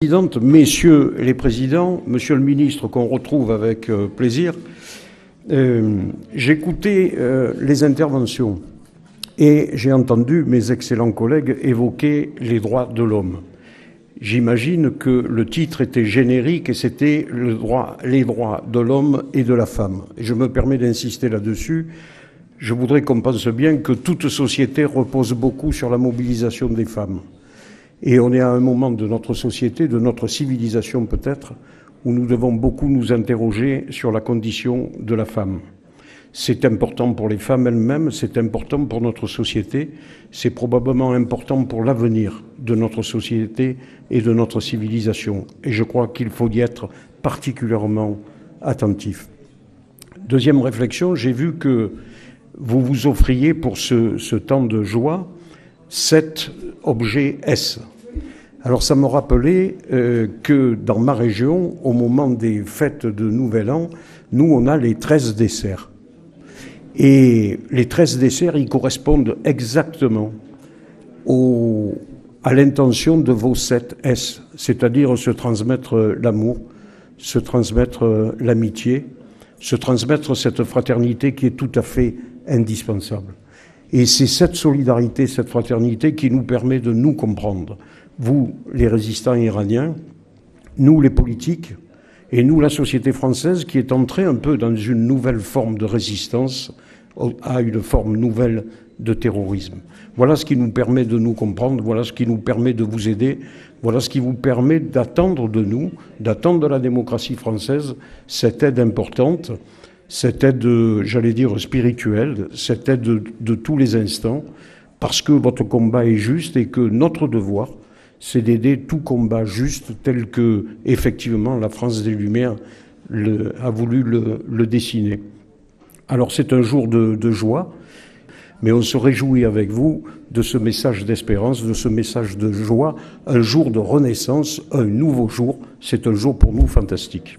Présidente, messieurs les présidents, monsieur le ministre qu'on retrouve avec plaisir, j'ai écouté les interventions et j'ai entendu mes excellents collègues évoquer les droits de l'homme. J'imagine que le titre était générique et c'était les droits de l'homme et de la femme. Et je me permets d'insister là-dessus. Je voudrais qu'on pense bien que toute société repose beaucoup sur la mobilisation des femmes. Et on est à un moment de notre société, de notre civilisation peut-être, où nous devons beaucoup nous interroger sur la condition de la femme. C'est important pour les femmes elles-mêmes, c'est important pour notre société, c'est probablement important pour l'avenir de notre société et de notre civilisation. Et je crois qu'il faut y être particulièrement attentif. Deuxième réflexion, j'ai vu que vous vous offriez pour ce temps de joie 7 objets S. Alors ça me rappelait que dans ma région, au moment des fêtes de Nouvel An, nous on a les 13 desserts. Et les 13 desserts, ils correspondent exactement à l'intention de vos 7 S, c'est-à-dire se transmettre l'amour, se transmettre l'amitié, se transmettre cette fraternité qui est tout à fait indispensable. Et c'est cette solidarité, cette fraternité qui nous permet de nous comprendre. Vous, les résistants iraniens, nous, les politiques, et nous, la société française, qui est entrée un peu dans une nouvelle forme de résistance à une forme nouvelle de terrorisme. Voilà ce qui nous permet de nous comprendre, voilà ce qui nous permet de vous aider, voilà ce qui vous permet d'attendre de nous, d'attendre de la démocratie française cette aide importante, cette aide, j'allais dire, spirituelle, cette aide de tous les instants, parce que votre combat est juste et que notre devoir, c'est d'aider tout combat juste tel que, effectivement, la France des Lumières a voulu le dessiner. Alors c'est un jour de joie, mais on se réjouit avec vous de ce message d'espérance, de ce message de joie, un jour de renaissance, un nouveau jour. C'est un jour pour nous fantastique.